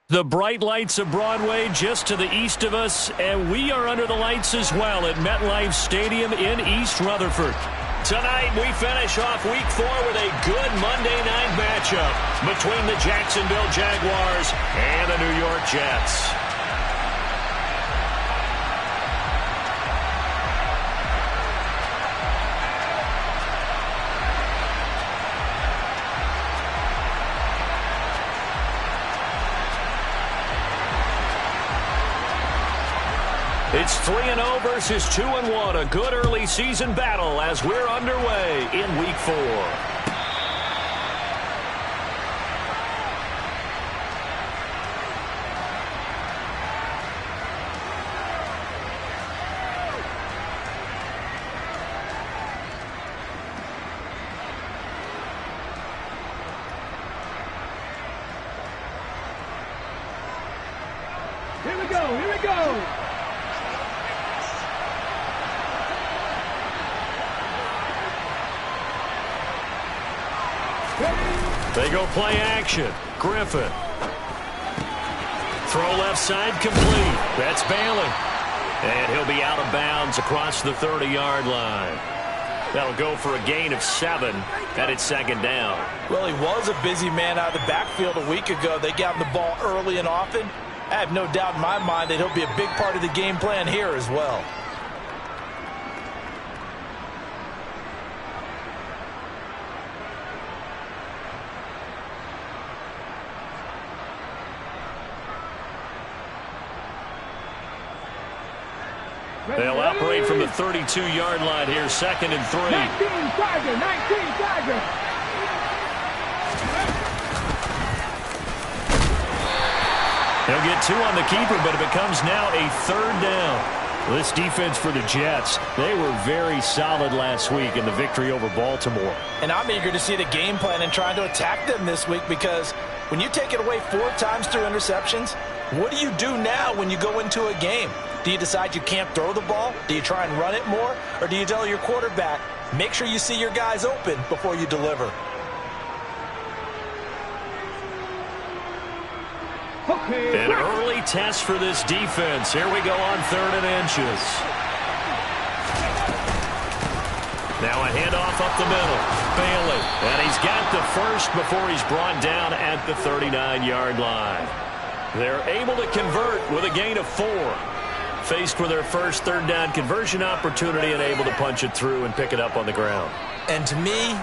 The bright lights of Broadway just to the east of us, and we are under the lights as well at MetLife Stadium in East Rutherford. Tonight, we finish off Week 4 with a good Monday night matchup between the Jacksonville Jaguars and the New York Jets. It's 3-0 versus 2-1, a good early season battle as we're underway in Week 4. Here we go, here we go! They go play action. Griffin. Throw left side complete. That's Bailey. And he'll be out of bounds across the 30-yard line. That'll go for a gain of 7, and it's second down. Well, he was a busy man out of the backfield a week ago. They got him the ball early and often. I have no doubt in my mind that he'll be a big part of the game plan here as well. They'll operate from the 32-yard line here, 2nd and 3. 19 Tiger, 19 Tiger. He'll get 2 on the keeper, but it becomes now a 3rd down. This defense for the Jets, they were very solid last week in the victory over Baltimore. And I'm eager to see the game plan and trying to attack them this week, because when you take it away 4 times through interceptions, what do you do now when you go into a game? Do you decide you can't throw the ball? Do you try and run it more? Or do you tell your quarterback, make sure you see your guys open before you deliver? Okay. An early test for this defense. Here we go on 3rd and inches. Now a handoff up the middle. Bailey. And he's got the first before he's brought down at the 39-yard line. They're able to convert with a gain of 4. Faced with their first 3rd down conversion opportunity and able to punch it through and pick it up on the ground. And to me,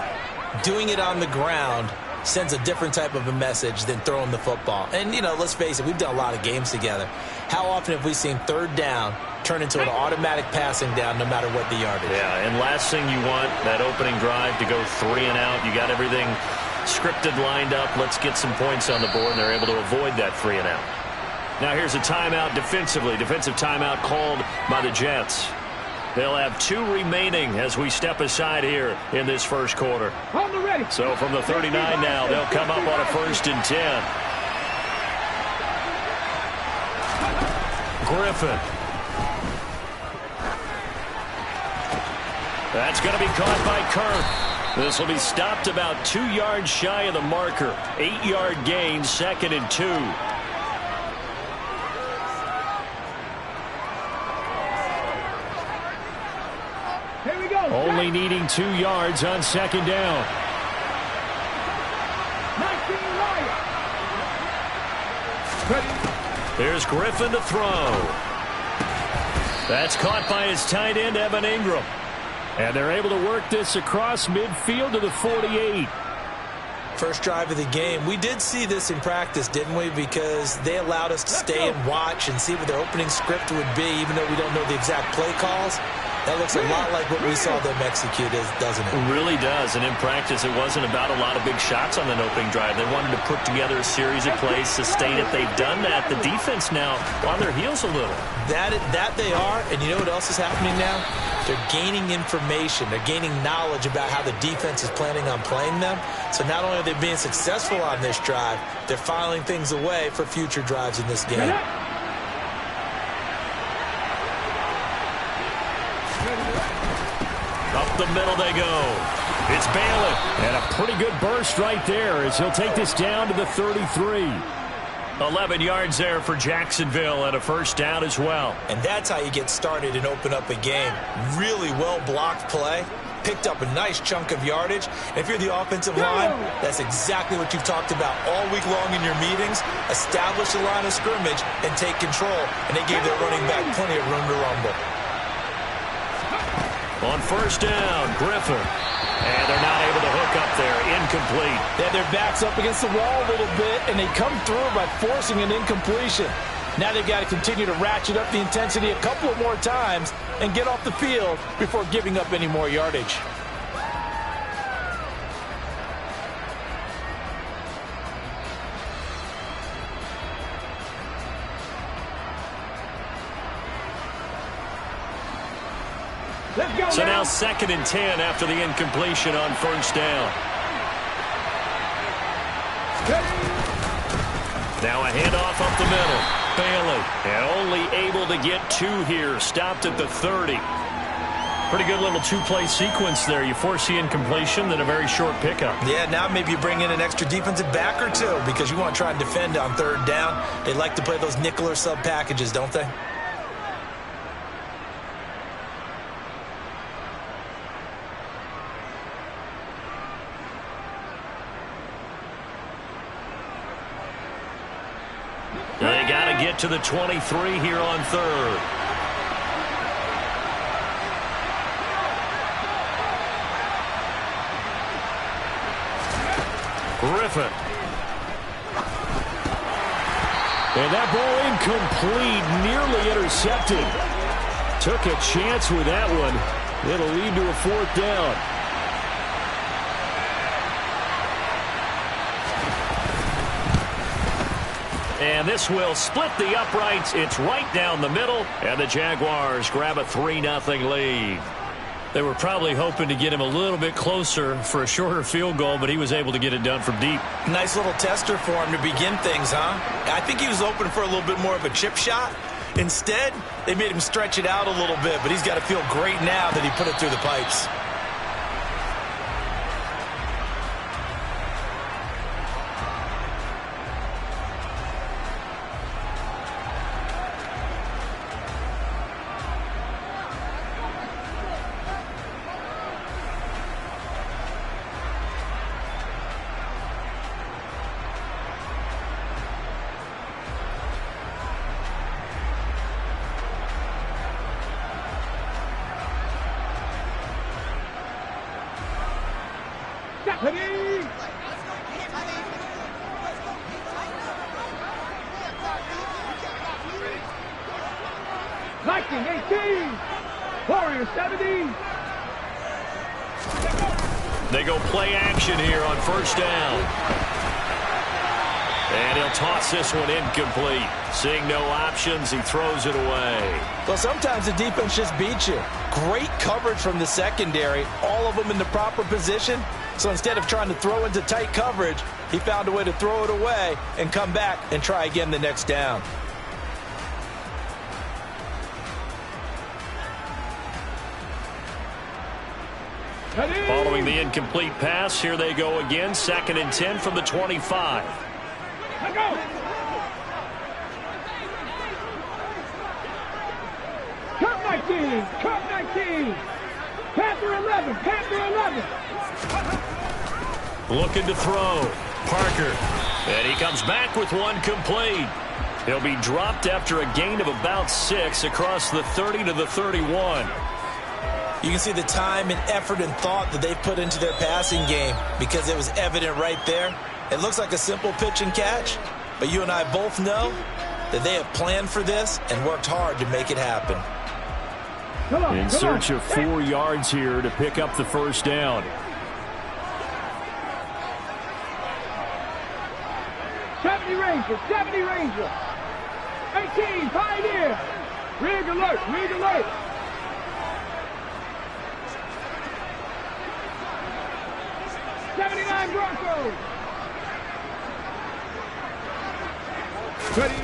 doing it on the ground sends a different type of a message than throwing the football. And, you know, let's face it, we've done a lot of games together. How often have we seen 3rd down turn into an automatic passing down no matter what the yardage? Yeah, and last thing you want, that opening drive to go 3 and out. You got everything scripted, lined up. Let's get some points on the board, and they're able to avoid that 3 and out. Now here's a timeout defensively. Defensive timeout called by the Jets. They'll have 2 remaining as we step aside here in this first quarter. So from the 39 now, they'll come up on a 1st and 10. Griffin. That's going to be caught by Kirk. This will be stopped about 2 yards shy of the marker. 8-yard gain, 2nd and 2. Only needing 2 yards on 2nd down. 19 There's Griffin to throw. That's caught by his tight end, Evan Ingram. And they're able to work this across midfield to the 48. First drive of the game. We did see this in practice, didn't we? Because they allowed us to stay and watch and see what their opening script would be, even though we don't know the exact play calls. That looks a lot like what we saw them execute, doesn't it? It really does. And in practice, it wasn't about a lot of big shots on the opening drive. They wanted to put together a series of plays, sustain it. They've done that. The defense now on their heels a little. That they are. And you know what else is happening now? They're gaining information. They're gaining knowledge about how the defense is planning on playing them. So not only are they being successful on this drive, they're filing things away for future drives in this game. Up the middle they go. It's Bailey. And a pretty good burst right there as he'll take this down to the 33. 11 yards there for Jacksonville and a first down as well. And that's how you get started and open up a game. Really well-blocked play. Picked up a nice chunk of yardage. And if you're the offensive line, that's exactly what you've talked about all week long in your meetings. Establish the line of scrimmage and take control. And they gave their running back plenty of room to rumble. On first down, Griffin. And they're not able to hook up there. Incomplete. They had their backs up against the wall a little bit, and they come through by forcing an incompletion. Now they've got to continue to ratchet up the intensity a couple of more times and get off the field before giving up any more yardage. So now 2nd and 10 after the incompletion on first down. Now a handoff up the middle. Bailey, and only able to get 2 here. Stopped at the 30. Pretty good little 2-play sequence there. You force the incompletion, then a very short pickup. Yeah, now maybe you bring in an extra defensive back or 2 because you want to try and defend on 3rd down. They like to play those nickel or sub packages, don't they? They got to get to the 23 here on 3rd. Griffin. And that ball incomplete, nearly intercepted. Took a chance with that one. It'll lead to a 4th down. And this will split the uprights. It's right down the middle, and the Jaguars grab a 3-0 lead. They were probably hoping to get him a little bit closer for a shorter field goal, but he was able to get it done from deep. Nice little tester for him to begin things, huh? I think he was open for a little bit more of a chip shot. Instead, they made him stretch it out a little bit, but he's got to feel great now that he put it through the pipes. Ready? Viking 18, Warrior 17. They go play action here on first down. And he'll toss this one incomplete. Seeing no options, he throws it away. Well, sometimes the defense just beats you. Great coverage from the secondary, all of them in the proper position. So instead of trying to throw into tight coverage, he found a way to throw it away and come back and try again the next down. Following the incomplete pass, here they go again. 2nd and 10 from the 25. Let go. Cup 19, Cup 19. Panther 11, Panther 11. Looking to throw. Parker. And he comes back with one complete. He'll be dropped after a gain of about 6 across the 30 to the 31. You can see the time and effort and thought that they put into their passing game because it was evident right there. It looks like a simple pitch and catch, but you and I both know that they have planned for this and worked hard to make it happen. In search of 4 yards here to pick up the first down. 70 Rangers, 70 Rangers. 18, Pioneer. Rig alert, rig alert. 79 Broncos. Ready.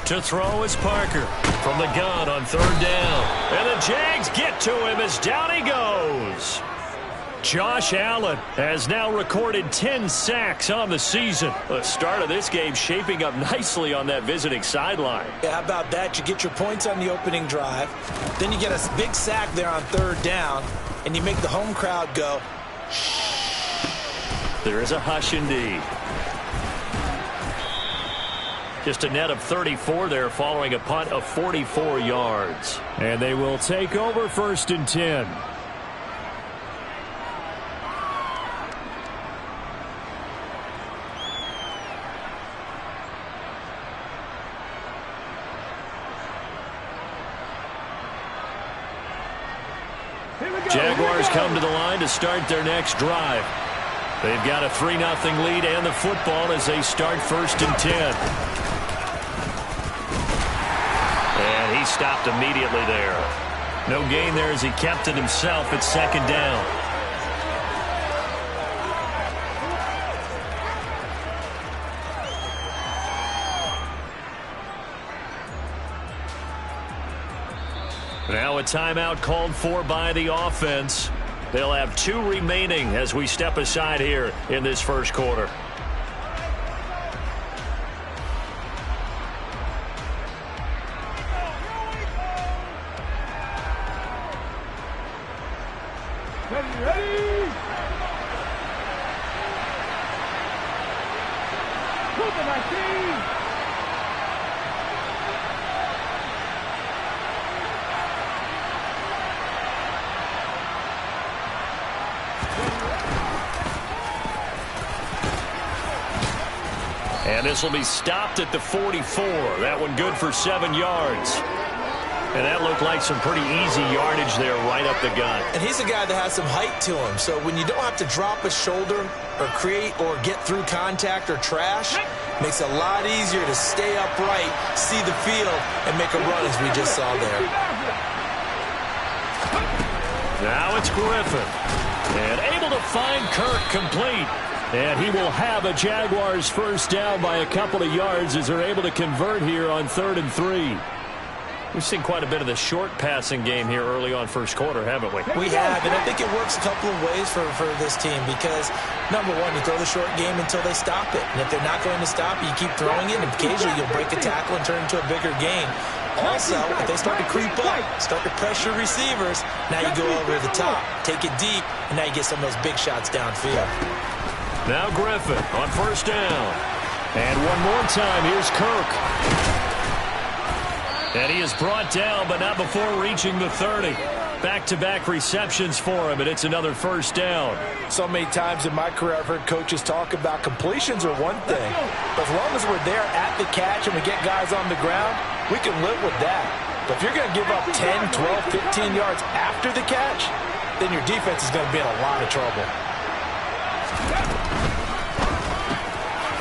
To throw is Parker from the gun on 3rd down. And the Jags get to him as down he goes. Josh Allen has now recorded 10 sacks on the season. The start of this game shaping up nicely on that visiting sideline. Yeah, how about that? You get your points on the opening drive. Then you get a big sack there on third down, and you make the home crowd go, shh. There is a hush indeed. Just a net of 34 there following a punt of 44 yards. And they will take over 1st and 10. Jaguars come to the line to start their next drive. They've got a 3-0 lead and the football as they start 1st and 10. And he stopped immediately there. No gain there as he kept it himself at 2nd down. Now a timeout called for by the offense. They'll have 2 remaining as we step aside here in this first quarter. Ready? Cooper 19. And this will be stopped at the 44. That one good for 7 yards. And that looked like some pretty easy yardage there right up the gut. And he's a guy that has some height to him. So when you don't have to drop a shoulder or create or get through contact or trash, makes it a lot easier to stay upright, see the field, and make a run as we just saw there. Now it's Griffin. And able to find Kirk complete. And he will have a Jaguars first down by a couple of yards as they're able to convert here on 3rd and 3. We've seen quite a bit of the short passing game here early on first quarter, haven't we? We have, and I think it works a couple of ways for this team because, number one, you throw the short game until they stop it. And if they're not going to stop it, you keep throwing it, and occasionally you'll break a tackle and turn it into a bigger game. Also, if they start to creep up, start to pressure receivers, now you go over the top, take it deep, and now you get some of those big shots downfield. Now Griffin on first down. And one more time, here's Kirk. And he is brought down, but not before reaching the 30. Back-to-back receptions for him, and it's another first down. So many times in my career I've heard coaches talk about completions are one thing. But as long as we're there at the catch and we get guys on the ground, we can live with that. But if you're going to give up 10, 12, 15 yards after the catch, then your defense is going to be in a lot of trouble.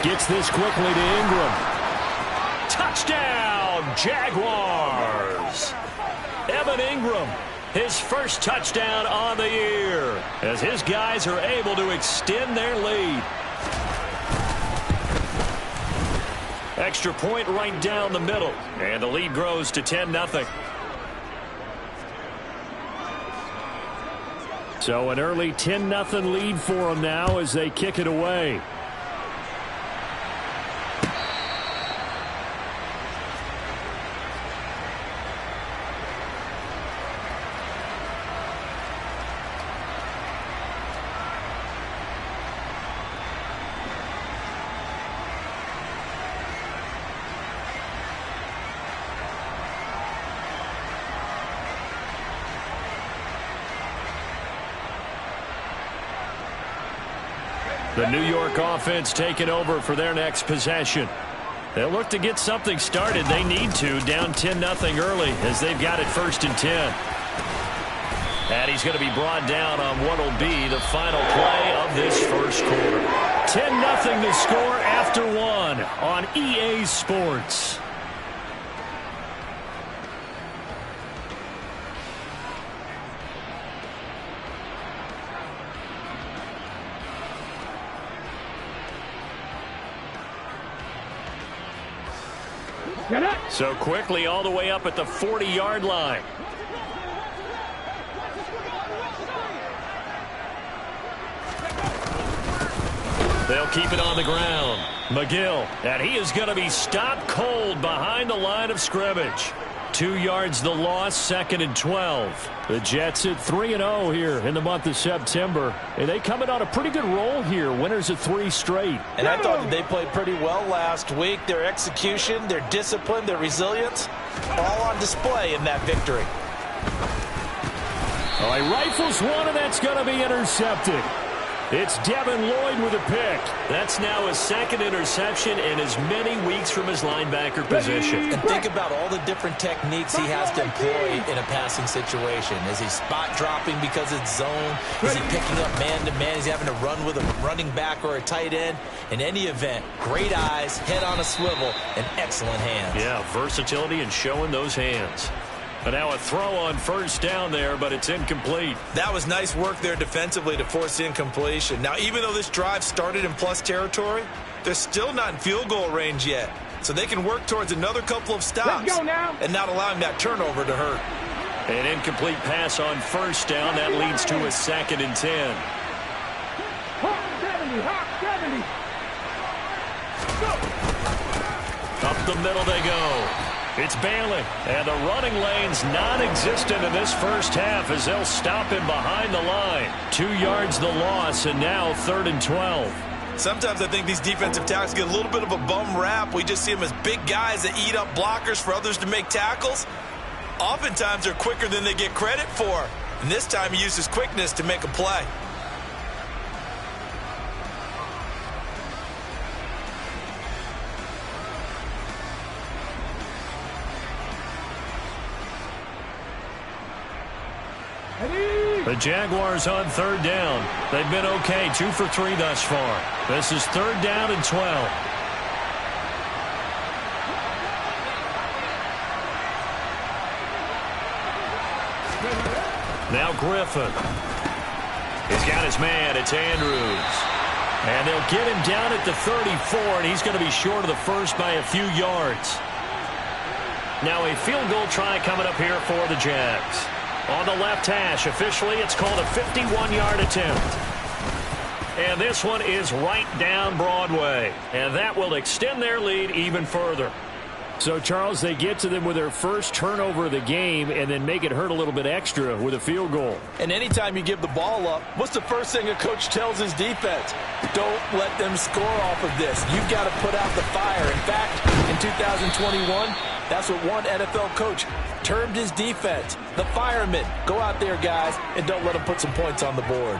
Gets this quickly to Ingram. Touchdown, Jaguars! Evan Ingram, his first touchdown on the year, as his guys are able to extend their lead. Extra point right down the middle, and the lead grows to 10-0. So an early 10-0 lead for them now as they kick it away. The New York offense taking over for their next possession. They'll look to get something started. They need to, down 10-0 early as they've got it 1st and 10. And he's going to be brought down on what will be the final play of this first quarter. 10-0 the score after one on EA Sports. So quickly all the way up at the 40-yard line. They'll keep it on the ground. McGill, and he is going to be stopped cold behind the line of scrimmage. 2 yards the loss, 2nd and 12. The Jets at 3-0 here in the month of September. And they come in on a pretty good roll here. Winners of 3 straight. And I thought that they played pretty well last week. Their execution, their discipline, their resilience, all on display in that victory. Oh, he rifles one, and that's going to be intercepted. It's Devin Lloyd with a pick. That's now his 2nd interception in as many weeks from his linebacker position. And think about all the different techniques he has to employ in a passing situation. Is he spot dropping because it's zone? Is he picking up man-to-man? Is he having to run with a running back or a tight end? In any event, great eyes, head on a swivel, and excellent hands. Yeah, versatility and showing those hands. But now a throw on 1st down there, but it's incomplete. That was nice work there defensively to force incompletion. Now, even though this drive started in plus territory, they're still not in field goal range yet. So they can work towards another couple of stops and not allowing that turnover to hurt. An incomplete pass on 1st down. That leads to a 2nd and 10. Up the middle they go. It's Bailey, and the running lane's non-existent in this first half as they'll stop him behind the line. 2 yards the loss, and now 3rd and 12. Sometimes I think these defensive tackles get a little bit of a bum rap. We just see them as big guys that eat up blockers for others to make tackles. Oftentimes they're quicker than they get credit for. And this time he uses quickness to make a play. The Jaguars on 3rd down. They've been okay, 2 for 3 thus far. This is 3rd down and 12. Now Griffin. He's got his man. It's Andrews. And they'll get him down at the 34, and he's going to be short of the first by a few yards. Now a field goal try coming up here for the Jags. On the left hash, officially, it's called a 51-yard attempt. And this one is right down Broadway. And that will extend their lead even further. So, Charles, they get to them with their first turnover of the game and then make it hurt a little bit extra with a field goal. And anytime you give the ball up, what's the first thing a coach tells his defense? Don't let them score off of this. You've got to put out the fire. In fact, in 2021, that's what one NFL coach termed his defense. The firemen. Go out there, guys, and don't let them put some points on the board.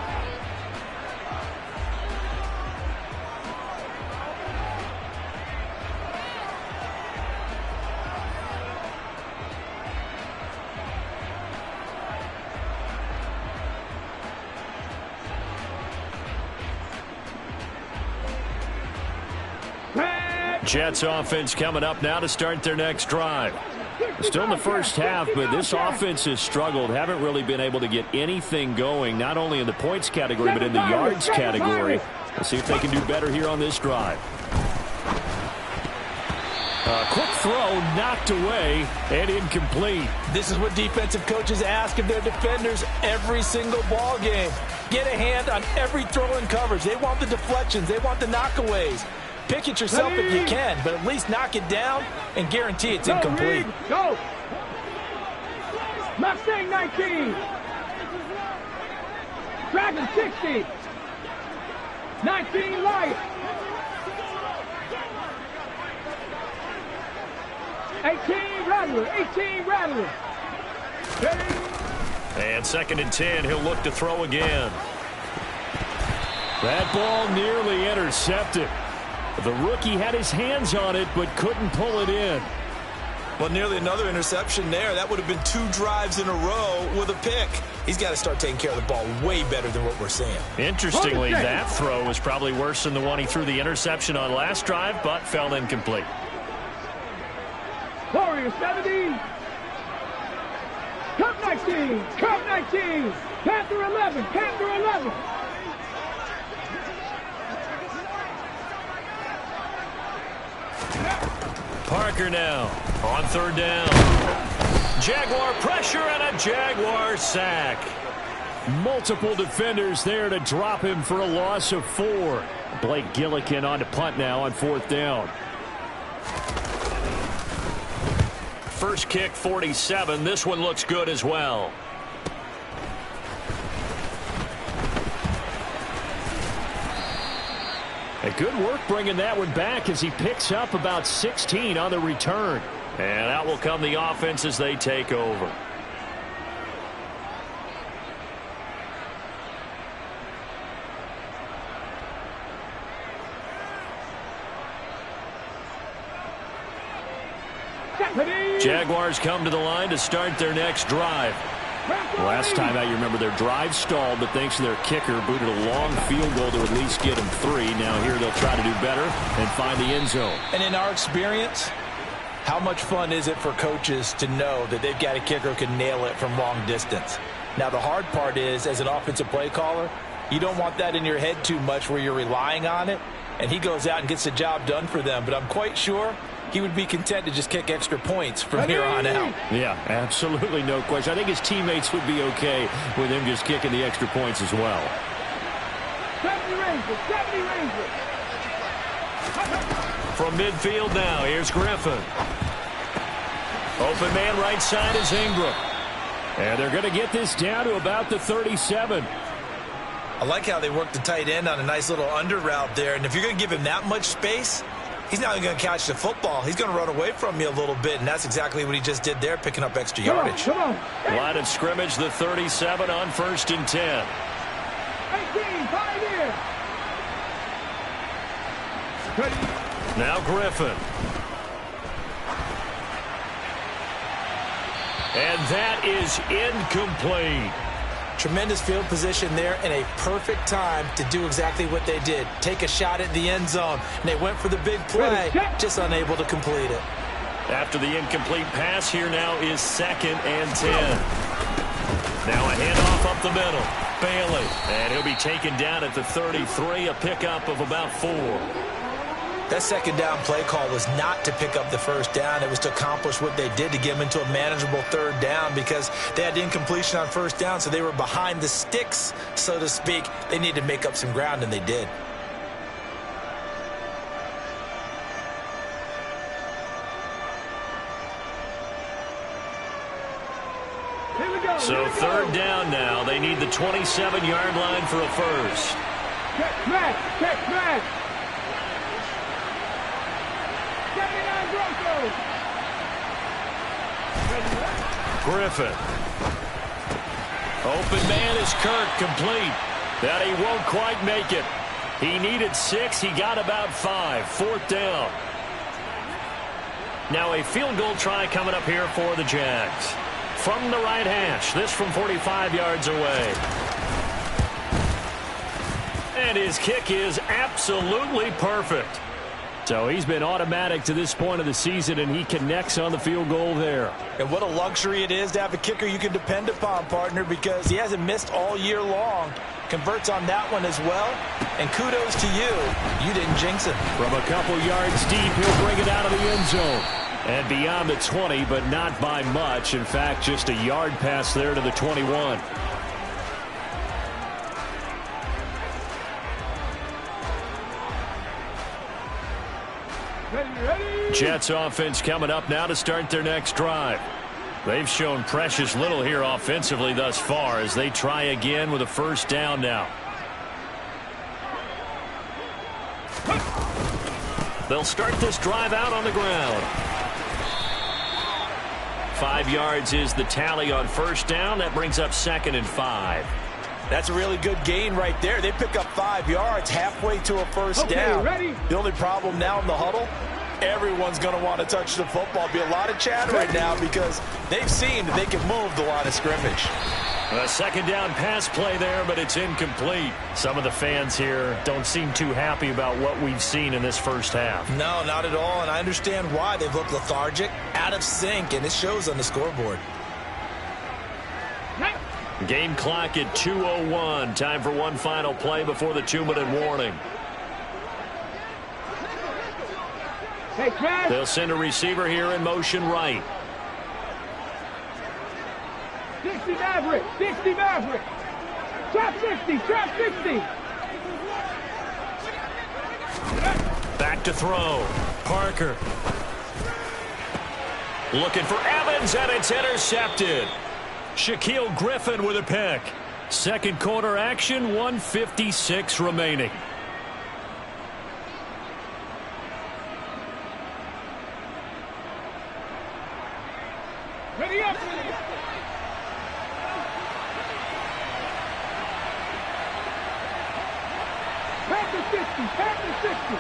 Jets offense coming up now to start their next drive. Still in the first half, but this offense has struggled. Haven't really been able to get anything going, not only in the points category, but in the yards category. We'll see if they can do better here on this drive. A quick throw knocked away and incomplete. This is what defensive coaches ask of their defenders every single ball game. Get a hand on every throw in coverage. They want the deflections. They want the knockaways. Pick it yourself if you can, but at least knock it down and guarantee it's incomplete. Go! Mustang 19. Dragon 60. 19 light. 18 Rattler. 18 Rattler. And 2nd and 10, he'll look to throw again. That ball nearly intercepted. The rookie had his hands on it, but couldn't pull it in. Well, nearly another interception there. That would have been 2 drives in a row with a pick. He's got to start taking care of the ball way better than what we're seeing. Interestingly, that throw was probably worse than the one he threw the interception on last drive, but fell incomplete. Warrior 70. Cup 19. Cup 19. Panther 11. Panther 11. Parker now on 3rd down. Jaguar pressure and a Jaguar sack. Multiple defenders there to drop him for a loss of 4. Blake Gillikin on to punt now on 4th down. First kick, 47. This one looks good as well. A good work bringing that one back as he picks up about 16 on the return. And out will come the offense as they take over. Jaguars come to the line to start their next drive. Last time out, you remember their drive stalled, but thanks to their kicker, booted a long field goal to at least get them 3. Now here they'll try to do better and find the end zone. And in our experience, how much fun is it for coaches to know that they've got a kicker who can nail it from long distance? Now the hard part is, as an offensive play caller, you don't want that in your head too much where you're relying on it, and he goes out and gets the job done for them. But I'm quite sure he would be content to just kick extra points from here on out. Yeah, absolutely no question. I think his teammates would be okay with him just kicking the extra points as well. 70 Rangers, 70 Rangers. From midfield now, here's Griffin. Open man right side is Ingram. And they're going to get this down to about the 37. I like how they work the tight end on a nice little under route there. And if you're going to give him that much space, he's not even going to catch the football. He's going to run away from you a little bit, and that's exactly what he just did there, picking up extra yardage. Come on. Line of scrimmage, the 37 on 1st and 10. 18, 5 here. Now Griffin. And that is incomplete. Tremendous field position there and a perfect time to do exactly what they did. Take a shot at the end zone. And they went for the big play, just unable to complete it. After the incomplete pass, here now is 2nd and 10. Now a handoff up the middle. Bailey. And he'll be taken down at the 33, a pickup of about 4. That 2nd down play call was not to pick up the 1st down. It was to accomplish what they did to get them into a manageable 3rd down because they had incompletion on 1st down, so they were behind the sticks, so to speak. They needed to make up some ground, and they did. So 3rd down now. They need the 27-yard line for a first. Check back, check back. 79 Broncos. Griffin. Open man is Kirk, complete. That he won't quite make it. He needed 6. He got about 5. 4th down. Now a field goal try coming up here for the Jags. From the right hash. This from 45 yards away. And his kick is absolutely perfect. So he's been automatic to this point of the season, and he connects on the field goal there. And what a luxury it is to have a kicker you can depend upon, partner, because he hasn't missed all year long. Converts on that one as well. And kudos to you. You didn't jinx him. From a couple yards deep, he'll bring it out of the end zone. And beyond the 20, but not by much. In fact, just a yard pass there to the 21. Jets offense coming up now to start their next drive. They've shown precious little here offensively thus far as they try again with a 1st down now. They'll start this drive out on the ground. 5 yards is the tally on 1st down. That brings up 2nd and 5. That's a really good gain right there. They pick up 5 yards halfway to a 1st down. Ready? The only problem now in the huddle, everyone's going to want to touch the football. Be a lot of chatter right now because they've seen that they can move the line of scrimmage. A 2nd down pass play there, but it's incomplete. Some of the fans here don't seem too happy about what we've seen in this first half. No, not at all, and I understand why. They've looked lethargic, out of sync, and it shows on the scoreboard. Game clock at 2:01. Time for one final play before the 2-minute warning. Hey, Chris. They'll send a receiver here in motion right. 60 Maverick, 60 Maverick. Trap 60, trap 60. Back to throw. Parker. Looking for Evans, and it's intercepted. Shaquille Griffin with a pick. Second quarter action, 1:56 remaining. Ready up. Panther 60, Panther 60.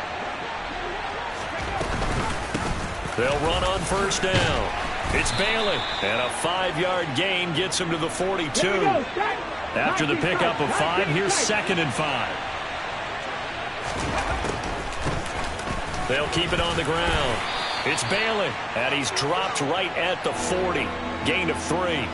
They'll run on first down. It's Bailey, and a 5-yard gain gets him to the 42. After the pickup of 5, here's 2nd and 5. They'll keep it on the ground. It's Bailey, and he's dropped right at the 40. Gain of 3.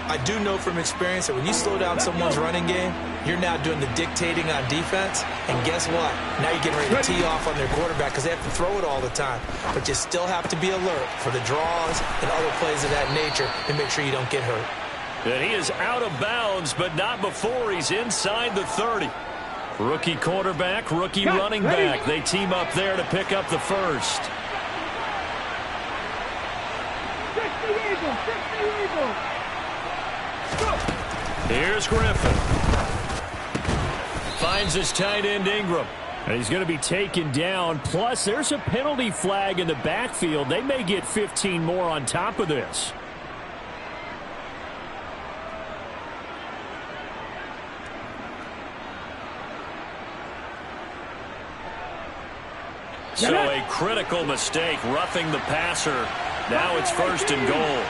I do know from experience that when you slow down someone's running game, you're now doing the dictating on defense. And guess what? Now you're getting ready to tee off on their quarterback because they have to throw it all the time. But you still have to be alert for the draws and other plays of that nature and make sure you don't get hurt. And he is out of bounds, but not before he's inside the 30. Rookie quarterback, rookie running back. They team up there to pick up the first. 60 Eagles, 60 Eagles. Here's Griffin. Finds his tight end Ingram. And he's going to be taken down. Plus, there's a penalty flag in the backfield. They may get 15 more on top of this. So a critical mistake, roughing the passer. Now it's 1st and goal.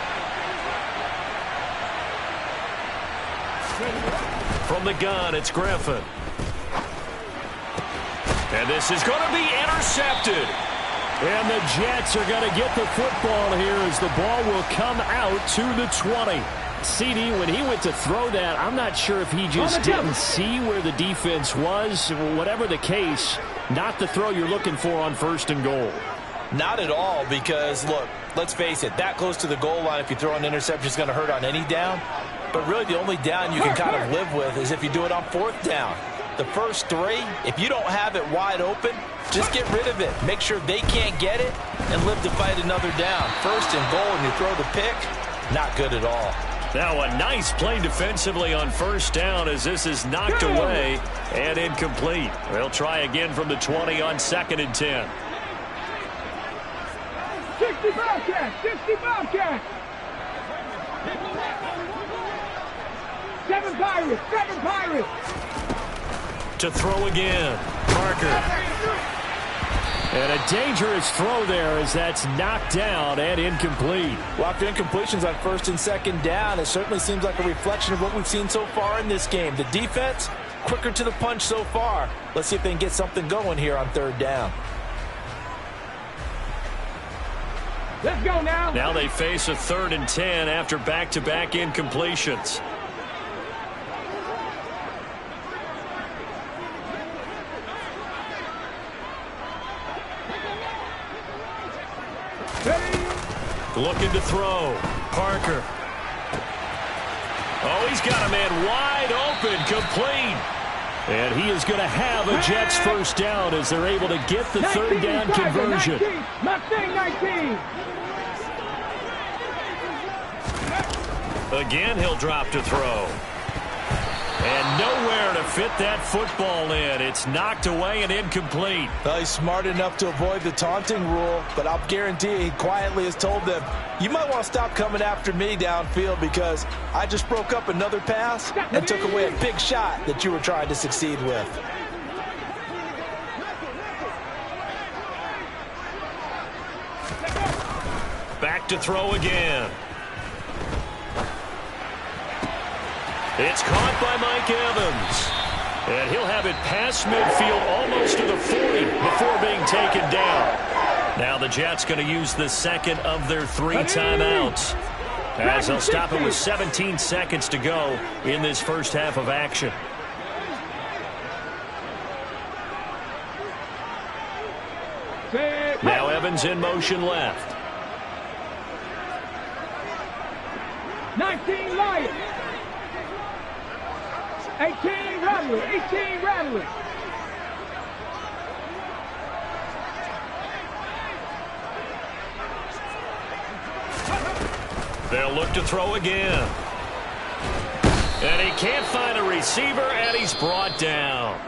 From the gun, it's Griffin. And this is going to be intercepted. And the Jets are going to get the football here as the ball will come out to the 20. CD, when he went to throw that, I'm not sure if he just didn't see where the defense was. Whatever the case, not the throw you're looking for on 1st and goal. Not at all, because, look, let's face it, that close to the goal line, if you throw an interception, is going to hurt on any down. But really, the only down you can kind of live with is if you do it on 4th down. The first 3, if you don't have it wide open, just get rid of it. Make sure they can't get it and live to fight another down. 1st and goal, and you throw the pick, not good at all. Now a nice play defensively on 1st down as this is knocked away and incomplete. They'll try again from the 20 on 2nd and 10. 60 Bobcats, 60 Bobcats. 7 Pirates, 7 Pirates. To throw again, Parker. And a dangerous throw there as that's knocked down and incomplete. Well, after incompletions on 1st and 2nd down, it certainly seems like a reflection of what we've seen so far in this game. The defense, quicker to the punch so far. Let's see if they can get something going here on 3rd down. Let's go now. Now they face a 3rd and 10 after back-to-back incompletions. Looking to throw. Parker. Oh, he's got a man wide open, complete. And he is going to have a Jets 1st down as they're able to get the 3rd down conversion. 19. Again, he'll drop to throw. And nowhere to fit that football in. It's knocked away and incomplete. Well, he's smart enough to avoid the taunting rule, but I'll guarantee he quietly has told them, you might want to stop coming after me downfield because I just broke up another pass and took away a big shot that you were trying to succeed with. Back to throw again. It's caught by Mike Evans. And he'll have it past midfield almost to the 40 before being taken down. Now the Jets going to use the 2nd of their 3 timeouts as they'll stop it with 17 seconds to go in this first half of action. Now Evans in motion left. 19 Lions. 18, Rattler. 18, Rattler. They'll look to throw again. And he can't find a receiver, and he's brought down.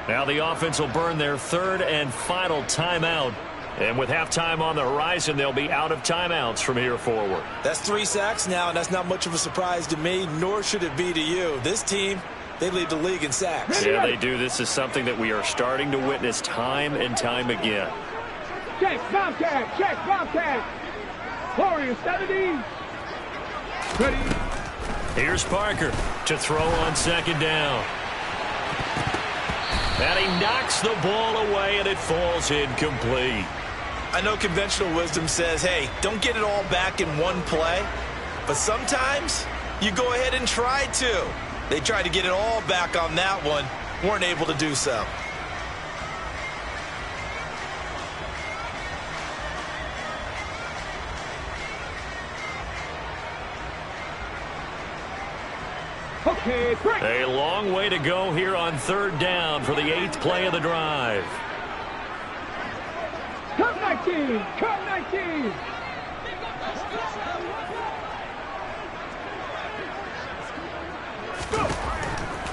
Now the offense will burn their third and final timeout. And with halftime on the horizon, they'll be out of timeouts from here forward. That's 3 sacks now, and that's not much of a surprise to me, nor should it be to you. This team, they lead the league in sacks. Yeah, they do. This is something that we are starting to witness time and time again. Check, Bobcat. Check, Bobcat. Warriors 70. Ready. Here's Parker to throw on second down. And he knocks the ball away, and it falls incomplete. I know conventional wisdom says, hey, don't get it all back in one play. But sometimes you go ahead and try to. They tried to get it all back on that one. Weren't able to do so. Okay, break. A long way to go here on third down for the 8th play of the drive. Come 19. Come 19.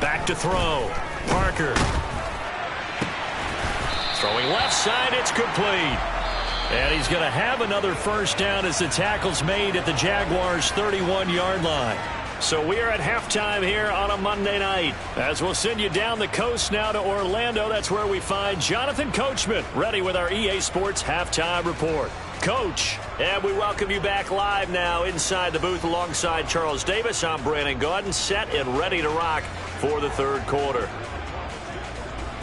Back to throw. Parker. Throwing left side, it's complete. And he's going to have another first down as the tackle's made at the Jaguars' 31-yard line. So we are at halftime here on a Monday night. As we'll send you down the coast now to Orlando, that's where we find Jonathan Coachman ready with our EA Sports Halftime Report. Coach, and we welcome you back live now inside the booth alongside Charles Davis. I'm Brandon Gaudin, set and ready to rock for the third quarter.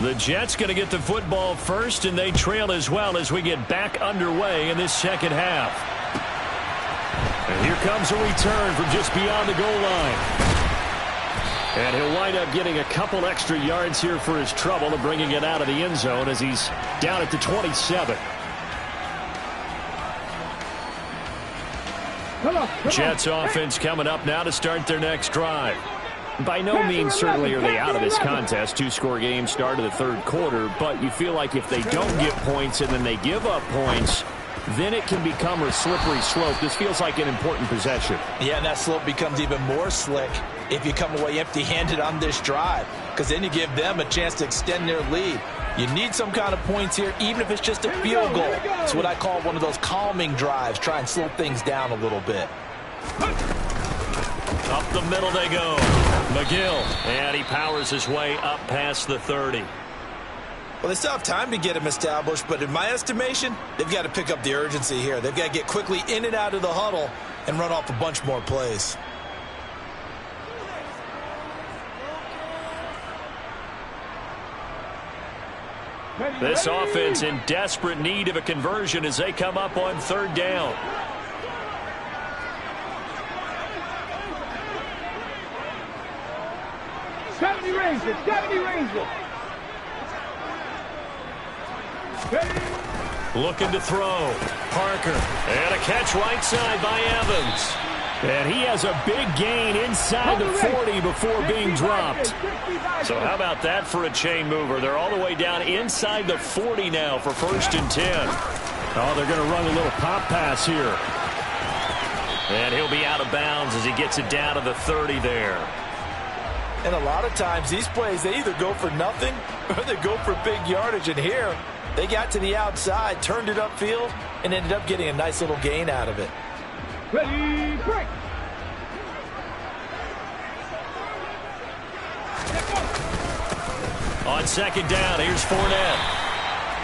The Jets going to get the football first, and they trail as well as we get back underway in this second half. And here comes a return from just beyond the goal line. And he'll wind up getting a couple extra yards here for his trouble and bringing it out of the end zone as he's down at the 27. Jets offense coming up now to start their next drive. By no means certainly are they out of this contest. 2-score game start of the third quarter, but you feel like if they don't get points and then they give up points, then it can become a slippery slope. This feels like an important possession. Yeah, and that slope becomes even more slick if you come away empty-handed on this drive, because then you give them a chance to extend their lead. You need some kind of points here, even if it's just a field goal. It's what I call one of those calming drives. Try and slow things down a little bit. Up the middle they go. McGill, and he powers his way up past the 30. Well, they still have time to get him established, but in my estimation, they've got to pick up the urgency here. They've got to get quickly in and out of the huddle and run off a bunch more plays. This offense in desperate need of a conversion as they come up on third down. Ranger, 70 Ranger. Looking to throw. Parker. And a catch right side by Evans. And he has a big gain inside the 40 before being dropped. So how about that for a chain mover? They're all the way down inside the 40 now for 1st and 10. Oh, they're going to run a little pop pass here. And he'll be out of bounds as he gets it down to the 30 there. And a lot of times these plays, they either go for nothing or they go for big yardage. And here, they got to the outside, turned it upfield, and ended up getting a nice little gain out of it. Ready, break. On second down, here's Fournette.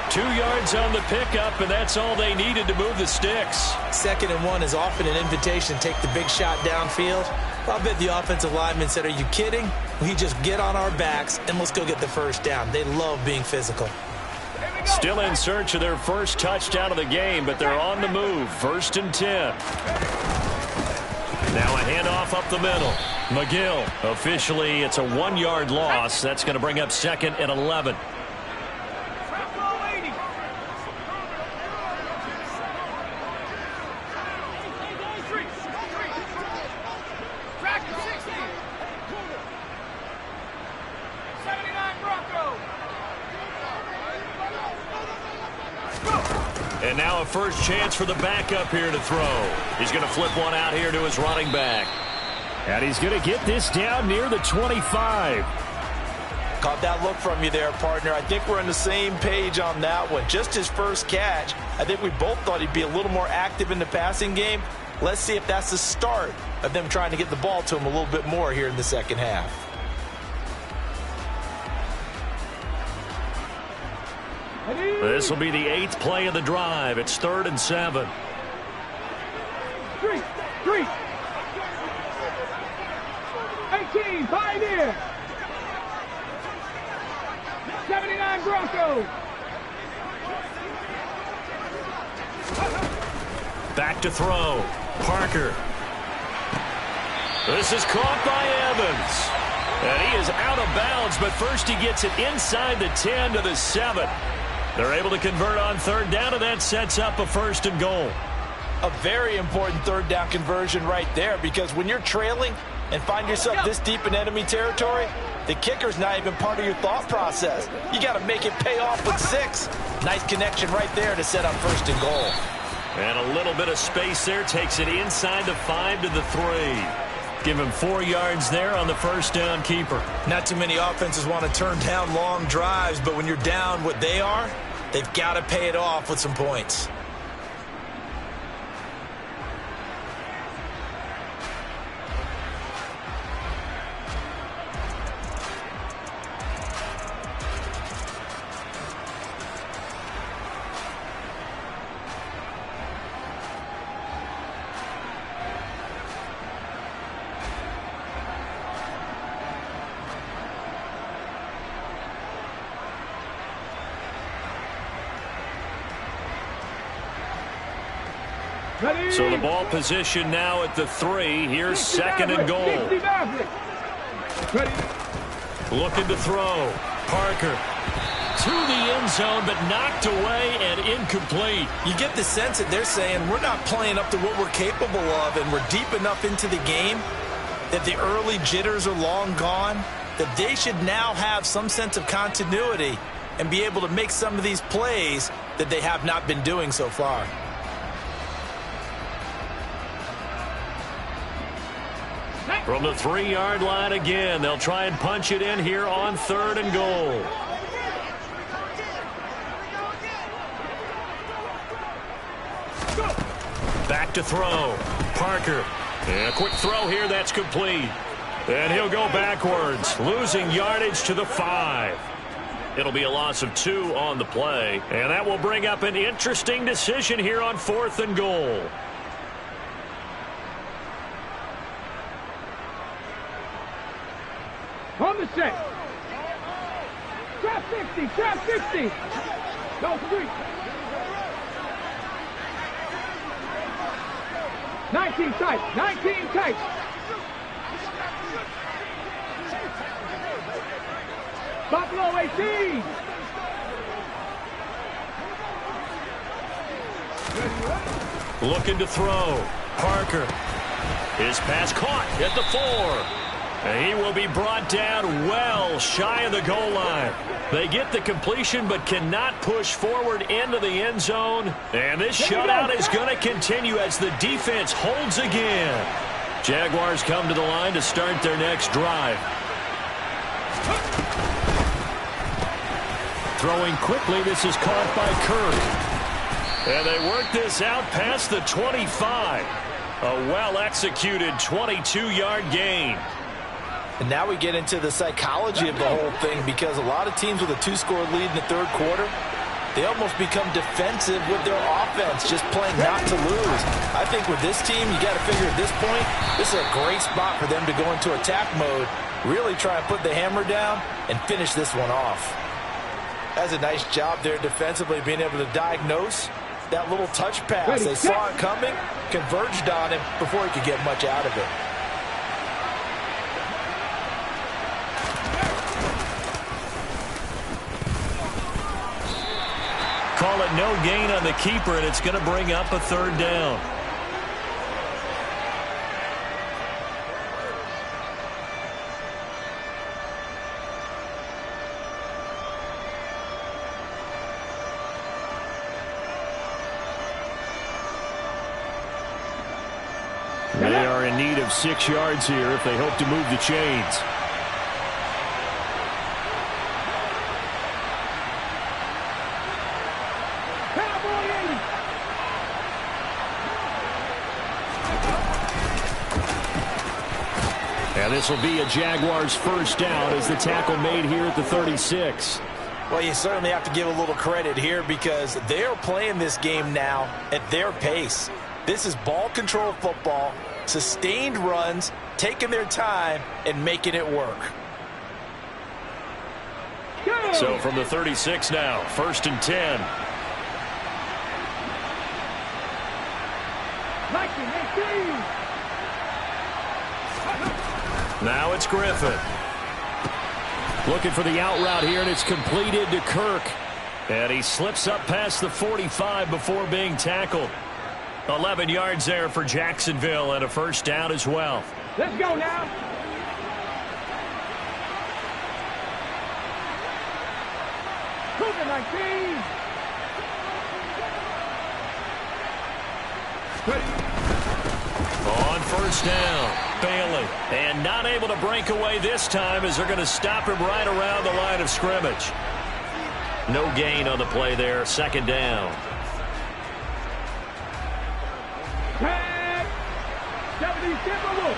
2 yards on the pickup, and that's all they needed to move the sticks. 2nd and 1 is often an invitation to take the big shot downfield. I'll bet the offensive lineman said, are you kidding? We just get on our backs and let's go get the first down. They love being physical. Still in search of their first touchdown of the game, but they're on the move. 1st and 10. Now a handoff up the middle. McGill, officially it's a 1-yard loss. That's going to bring up 2nd and 11. And now a first chance for the backup here to throw. He's going to flip one out here to his running back. And he's going to get this down near the 25. Caught that look from you there, partner. I think we're on the same page on that one. Just his first catch. I think we both thought he'd be a little more active in the passing game. Let's see if that's the start of them trying to get the ball to him a little bit more here in the second half. This will be the 8th play of the drive. It's 3rd and 7. Three. 18, Pioneer. 79 Broncos. Back to throw. Parker. This is caught by Evans. And he is out of bounds, but first he gets it inside the 10 to the 7. They're able to convert on 3rd down, and that sets up a 1st and goal. A very important 3rd down conversion right there, because when you're trailing and find yourself this deep in enemy territory, the kicker's not even part of your thought process. You got to make it pay off with 6. Nice connection right there to set up 1st and goal. And a little bit of space there takes it inside the 5 to the 3. Give him 4 yards there on the 1st down keeper. Not too many offenses want to turn down long drives, but when you're down what they are, they've got to pay it off with some points. So the ball position now at the 3. Here's 2nd and goal. Looking to throw. Parker to the end zone, but knocked away and incomplete. You get the sense that they're saying we're not playing up to what we're capable of, and we're deep enough into the game that the early jitters are long gone, that they should now have some sense of continuity and be able to make some of these plays that they have not been doing so far. From the 3-yard line again, they'll try and punch it in here on 3rd and goal. Back to throw. Parker. And a quick throw here, that's complete. And he'll go backwards, losing yardage to the 5. It'll be a loss of 2 on the play. And that will bring up an interesting decision here on 4th and goal. On the set. Trap 60, trap 60. Go 3. 19 tight, 19 tight. Buffalo 18. Looking to throw. Parker. His pass caught at the 4. And he will be brought down well shy of the goal line. They get the completion but cannot push forward into the end zone. And this shutout is going to continue as the defense holds again. Jaguars come to the line to start their next drive. Throwing quickly, this is caught by Kirk. And they work this out past the 25. A well-executed 22-yard gain. And now we get into the psychology of the whole thing, because a lot of teams with a 2-score lead in the 3rd quarter, they almost become defensive with their offense, just playing not to lose. I think with this team, you got to figure at this point, this is a great spot for them to go into attack mode, really try and put the hammer down and finish this one off. That's a nice job there defensively, being able to diagnose that little touch pass. They saw it coming, converged on him before he could get much out of it. Call it no gain on the keeper, and it's going to bring up a 3rd down. need of 6 yards here if they hope to move the chains. And this will be a Jaguars first down as the tackle made here at the 36. Well, you certainly have to give a little credit here because they're playing this game now at their pace. This is ball control football, sustained runs, taking their time, and making it work. So from the 36 now, 1st and 10. Now it's Griffin. Looking for the out route here, and it's completed to Kirk. And he slips up past the 45 before being tackled. 11 yards there for Jacksonville and a first down as well. Let's go now. COVID-19. On first down, Bailey. And not able to break away this time as they're going to stop him right around the line of scrimmage. No gain on the play there. 2nd down. Tag. 77.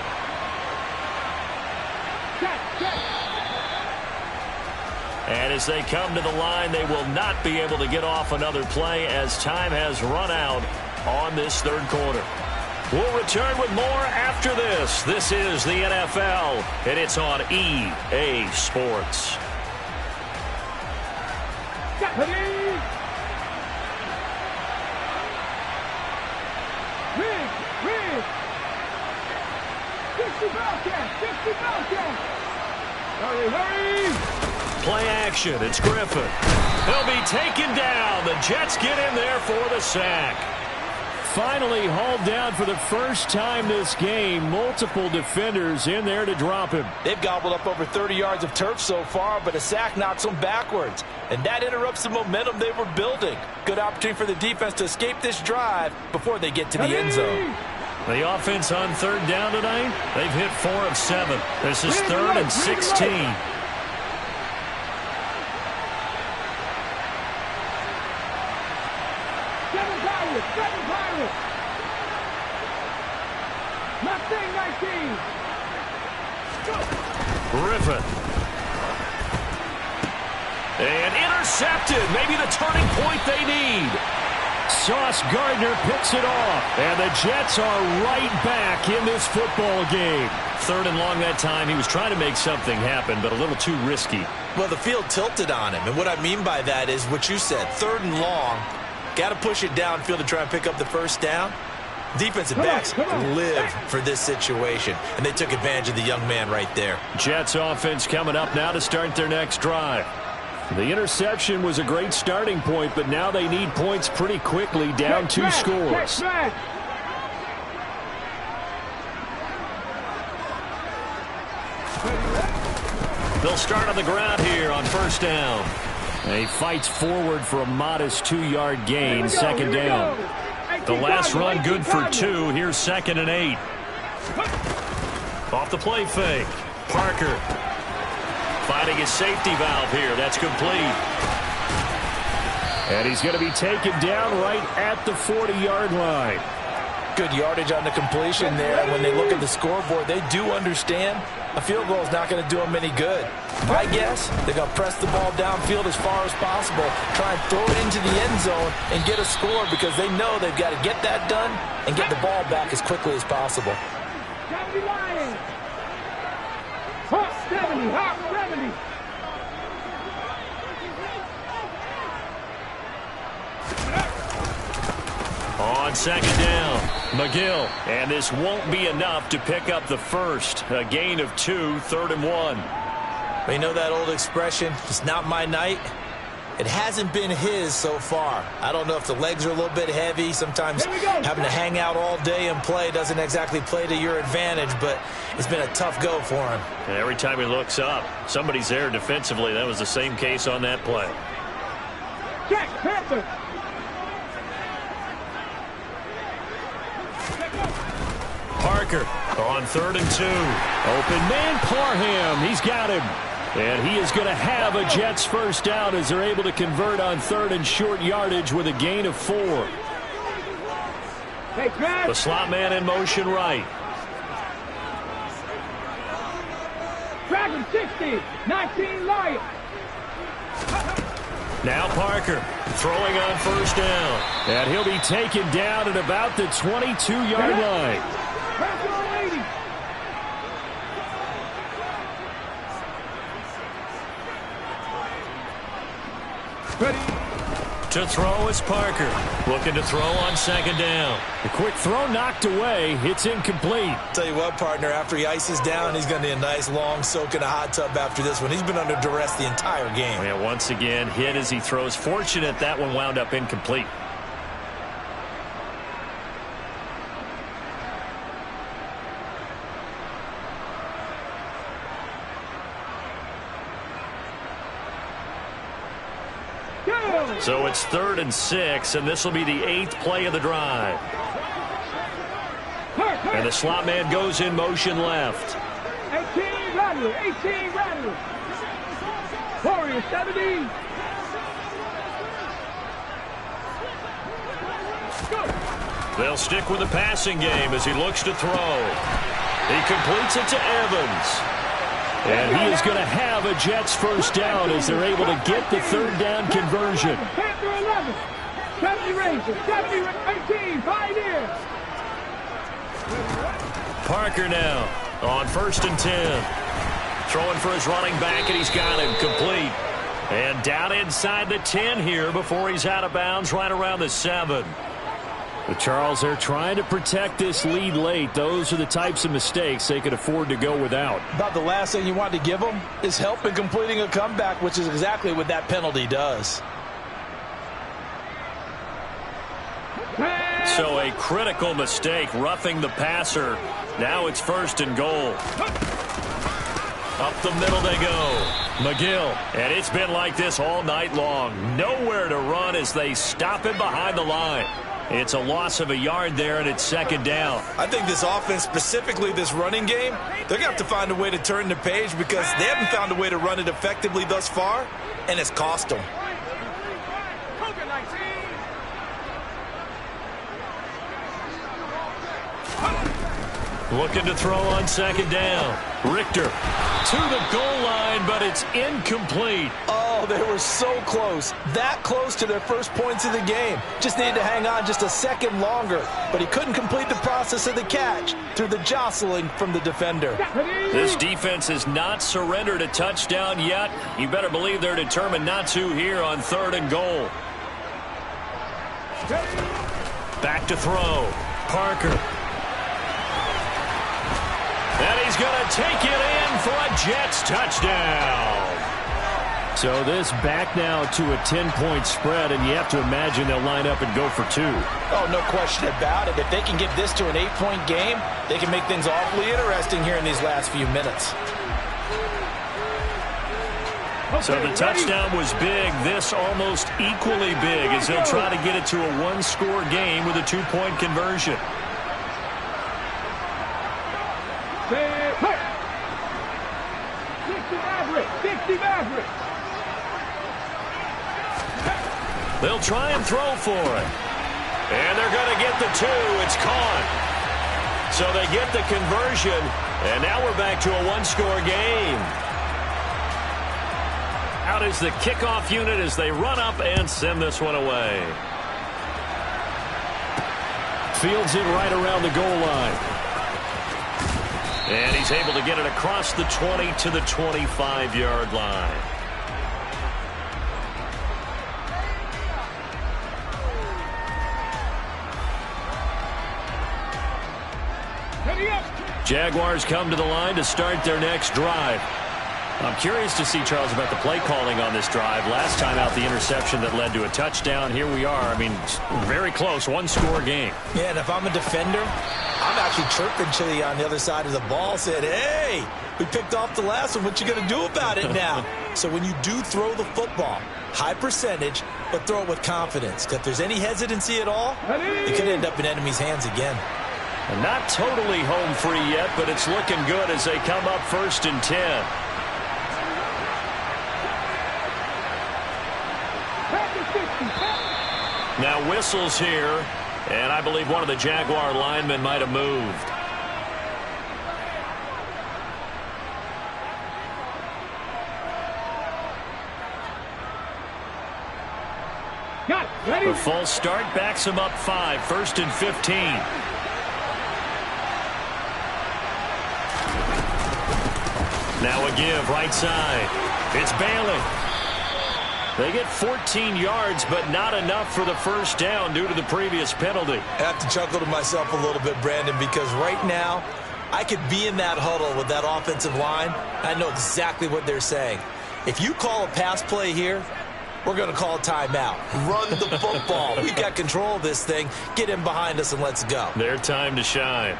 And as they come to the line, they will not be able to get off another play as time has run out on this 3rd quarter. We'll return with more after this. This is the NFL, and it's on EA Sports. Hurry. Play action. It's Griffin. He'll be taken down. The Jets get in there for the sack. Finally hauled down for the first time this game. Multiple defenders in there to drop him. They've gobbled up over 30 yards of turf so far, but a sack knocks them backwards. And that interrupts the momentum they were building. Good opportunity for the defense to escape this drive before they get to the end zone. The offense on 3rd down tonight, they've hit 4 of 7. This is 3rd and 16. Griffin. And intercepted. Maybe the turning point they need. Sauce Gardner picks it off. And the Jets are right back in this football game. 3rd and long that time. He was trying to make something happen, but a little too risky. Well, the field tilted on him. And what I mean by that is what you said. 3rd and long. Got to push it downfield to try and pick up the first down. Defensive backs live for this situation, and they took advantage of the young man right there. Jets offense coming up now to start their next drive. The interception was a great starting point, but now they need points pretty quickly, down 2 scores. They'll start on the ground here on 1st down. And he fights forward for a modest 2-yard gain, 2nd down. The last run good for 2. Here's 2nd and 8. Off the play fake. Parker finding his safety valve here. That's complete. And he's going to be taken down right at the 40-yard line. Good yardage on the completion there. And when they look at the scoreboard, they do understand a field goal is not going to do them any good. I guess they're going to press the ball downfield as far as possible, try and throw it into the end zone and get a score because they know they've got to get that done and get the ball back as quickly as possible. 70 Lions. Hawk 70. Hawk 70. On 2nd down, McGill. And this won't be enough to pick up the first. A gain of 2, 3rd and 1. Well, you know that old expression, it's not my night? It hasn't been his so far. I don't know if the legs are a little bit heavy. Sometimes having to hang out all day and play doesn't exactly play to your advantage, but it's been a tough go for him. And every time he looks up, somebody's there defensively. That was the same case on that play. Jack Panther. Parker on 3rd and 2. Open man, Parham. He's got him. And he is going to have a Jets first down as they're able to convert on 3rd and short yardage with a gain of 4. The slot man in motion right. Dragon 60, 19 Lions. Now Parker throwing on 1st down. And he'll be taken down at about the 22-yard line. Personal 80. Ready. To throw is Parker. Looking to throw on 2nd down. The quick throw knocked away. It's incomplete. Tell you what, partner, after he ices down, he's going to need a nice long soak in a hot tub after this one. He's been under duress the entire game. And once again, hit as he throws. Fortunate that one wound up incomplete. So it's 3rd and 6, and this will be the 8th play of the drive. And the slot man goes in motion left. 18 Rattler, 18 Rattler. Warrior 70. They'll stick with the passing game as he looks to throw. He completes it to Evans. And he is going to have a Jets first down as they're able to get the 3rd down conversion. Panther 11. 70 Rangers, 70 18 Pioneers. Parker now on 1st and 10. Throwing for his running back, and he's got him complete. And down inside the 10 here before he's out of bounds right around the 7. But Charles, they're trying to protect this lead late. Those are the types of mistakes they could afford to go without. About the last thing you want to give them is help in completing a comeback, which is exactly what that penalty does. So a critical mistake, roughing the passer. Now it's 1st and goal. Up the middle they go. McGill. And it's been like this all night long. Nowhere to run as they stop him behind the line. It's a loss of a yard there, and it's 2nd down. I think this offense, specifically this running game, they're going to have to find a way to turn the page because they haven't found a way to run it effectively thus far, and it's cost them. Looking to throw on 2nd down. Richter to the goal line, but it's incomplete. Oh, they were so close. That close to their first points of the game. Just needed to hang on just a second longer, but he couldn't complete the process of the catch through the jostling from the defender. This defense has not surrendered a touchdown yet. You better believe they're determined not to here on 3rd and goal. Back to throw. Parker. And he's going to take it in for a Jets touchdown. So this back now to a 10-point spread, and you have to imagine they'll line up and go for 2. Oh, no question about it. If they can get this to an 8-point game, they can make things awfully interesting here in these last few minutes. So the touchdown was big. This almost equally big as they'll try to get it to a 1-score game with a 2-point conversion. 60 Maverick. They'll try and throw for it. And they're going to get the 2. It's caught. So they get the conversion, and now we're back to a 1-score game. Out is the kickoff unit as they run up and send this one away. Fields it right around the goal line. And he's able to get it across the 20 to the 25-yard line. Jaguars come to the line to start their next drive. I'm curious to see, Charles, about the play calling on this drive. Last time out, the interception that led to a touchdown. Here we are. I mean, very close, 1-score game. Yeah, and if I'm a defender, I'm actually chirping Chili on the other side of the ball, said, hey, we picked off the last one. What you going to do about it now? So when you do throw the football, high percentage, but throw it with confidence. Because if there's any hesitancy at all, it could end up in enemy's hands again. And not totally home free yet, but it's looking good as they come up 1st and 10. Now whistles here, and I believe one of the Jaguar linemen might have moved. Got it. Ready? The false start backs him up 5, 1st and 15. Now a give right side. It's Bailey. They get 14 yards, but not enough for the first down due to the previous penalty. I have to chuckle to myself a little bit, Brandon, because right now I could be in that huddle with that offensive line. I know exactly what they're saying. If you call a pass play here, we're going to call a timeout. Run the football. We've got control of this thing. Get in behind us and let's go. Their time to shine.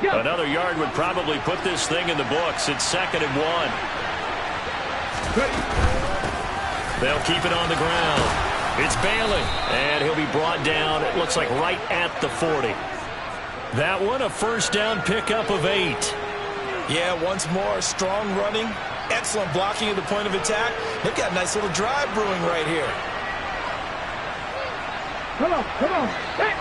Another yard would probably put this thing in the books. It's 2nd and 1. They'll keep it on the ground. It's Bailey, and he'll be brought down, it looks like right at the 40. That one, a first down pickup of 8. Yeah, once more, strong running, excellent blocking at the point of attack. They've got a nice little drive brewing right here. Come on, come on. Hey.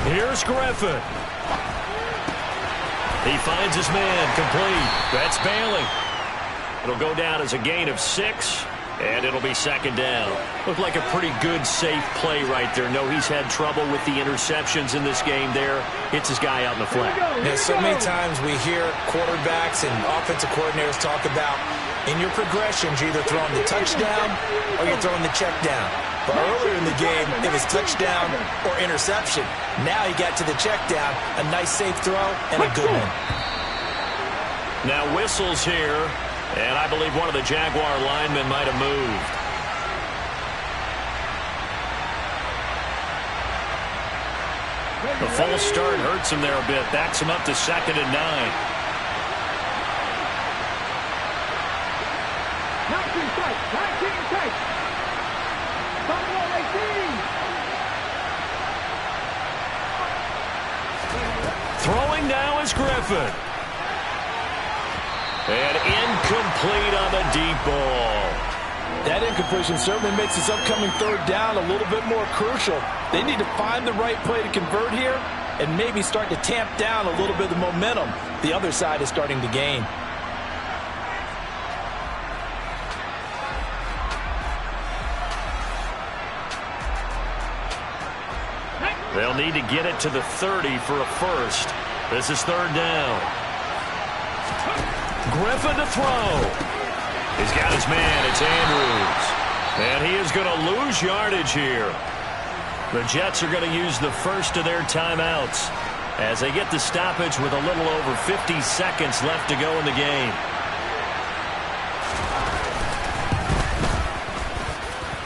Here's Griffin. He finds his man complete. That's Bailey. It'll go down as a gain of 6, and it'll be 2nd down. Looked like a pretty good, safe play right there. No, he's had trouble with the interceptions in this game there. Hits his guy out in the flat. Yeah, so many times we hear quarterbacks and offensive coordinators talk about in your progressions, you're either throwing the touchdown or you're throwing the check down. But earlier in the game, it was touchdown or interception. Now he got to the check down, a nice safe throw, and a good one. Now whistles here, and I believe one of the Jaguar linemen might have moved. The false start hurts him there a bit. Backs him up to 2nd and 9. 19 tight. Buffalo 18. Throwing now is Griffin. And incomplete on the deep ball. That incompletion certainly makes this upcoming 3rd down a little bit more crucial. They need to find the right play to convert here and maybe start to tamp down a little bit of the momentum the other side is starting to gain. They'll need to get it to the 30 for a first. This is 3rd down. Griffin to throw. He's got his man. It's Andrews. And he is going to lose yardage here. The Jets are going to use the first of their timeouts as they get the stoppage with a little over 50 seconds left to go in the game.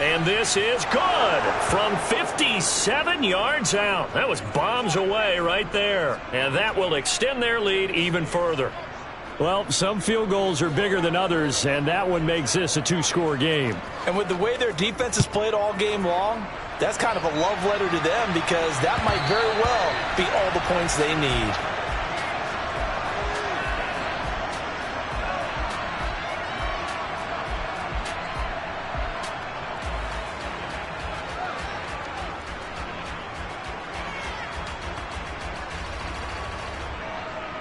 And this is good from 57 yards out. That was bombs away right there. And that will extend their lead even further. Well, some field goals are bigger than others, and that one makes this a 2-score game. And with the way their defense has played all game long, that's kind of a love letter to them because that might very well be all the points they need.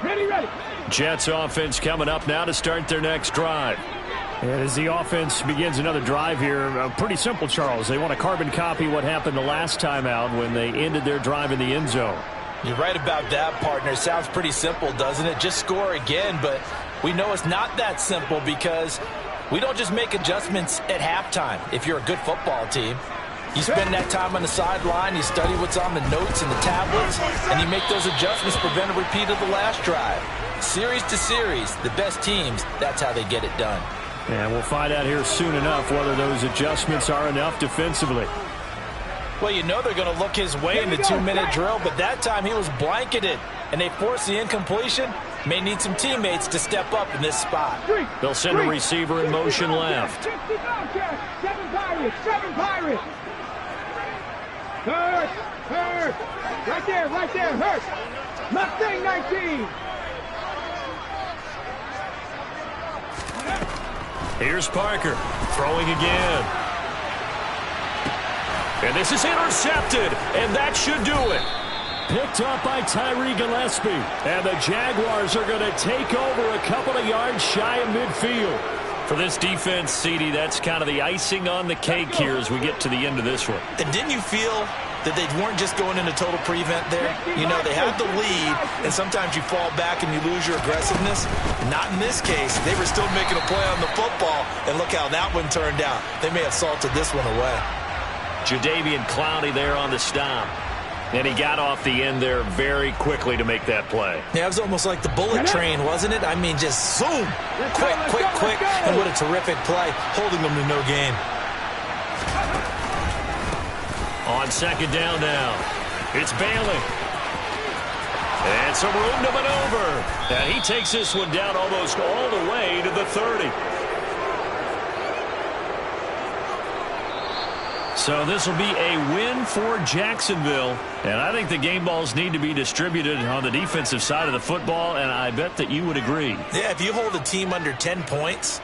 Ready. Jets offense coming up now to start their next drive. And as the offense begins another drive here, pretty simple, Charles. They want to carbon copy what happened the last time out when they ended their drive in the end zone. You're right about that, partner. Sounds pretty simple, doesn't it? Just score again, but We know it's not that simple because we don't just make adjustments at halftime if you're a good football team. You spend that time on the sideline, you study what's on the notes and the tablets, and you make those adjustments to prevent a repeat of the last drive. Series to series, the best teams, that's how they get it done. And we'll find out here soon enough whether those adjustments are enough defensively. Well, you know they're going to look his way in the 2-minute drill, but that time he was blanketed, and they forced the incompletion. May need some teammates to step up in this spot. They'll send a receiver in motion left. 7 Pirates, 7 Pirates. Hurt. Right there, hurt. Mustang 19. Here's Parker throwing again. And this is intercepted, and that should do it. Picked up by Tyree Gillespie. And the Jaguars are going to take over a couple of yards shy of midfield. For this defense, CD, that's kind of the icing on the cake here as we get to the end of this one. And didn't you feel that they weren't just going into total prevent there? You know, they had the lead, and sometimes you fall back and you lose your aggressiveness. Not in this case. They were still making a play on the football, and look how that one turned out. They may have salted this one away. Jadavian Clowney there on the stop. And he got off the end there very quickly to make that play. Yeah, it was almost like the bullet train, wasn't it? I mean, just zoom. Quick. And what a terrific play, holding them to no gain. On second down now, it's Bailey. And some room to maneuver. And he takes this one down almost all the way to the 30. So this will be a win for Jacksonville. And I think the game balls need to be distributed on the defensive side of the football, and I bet that you would agree. Yeah, if you hold a team under 10 points,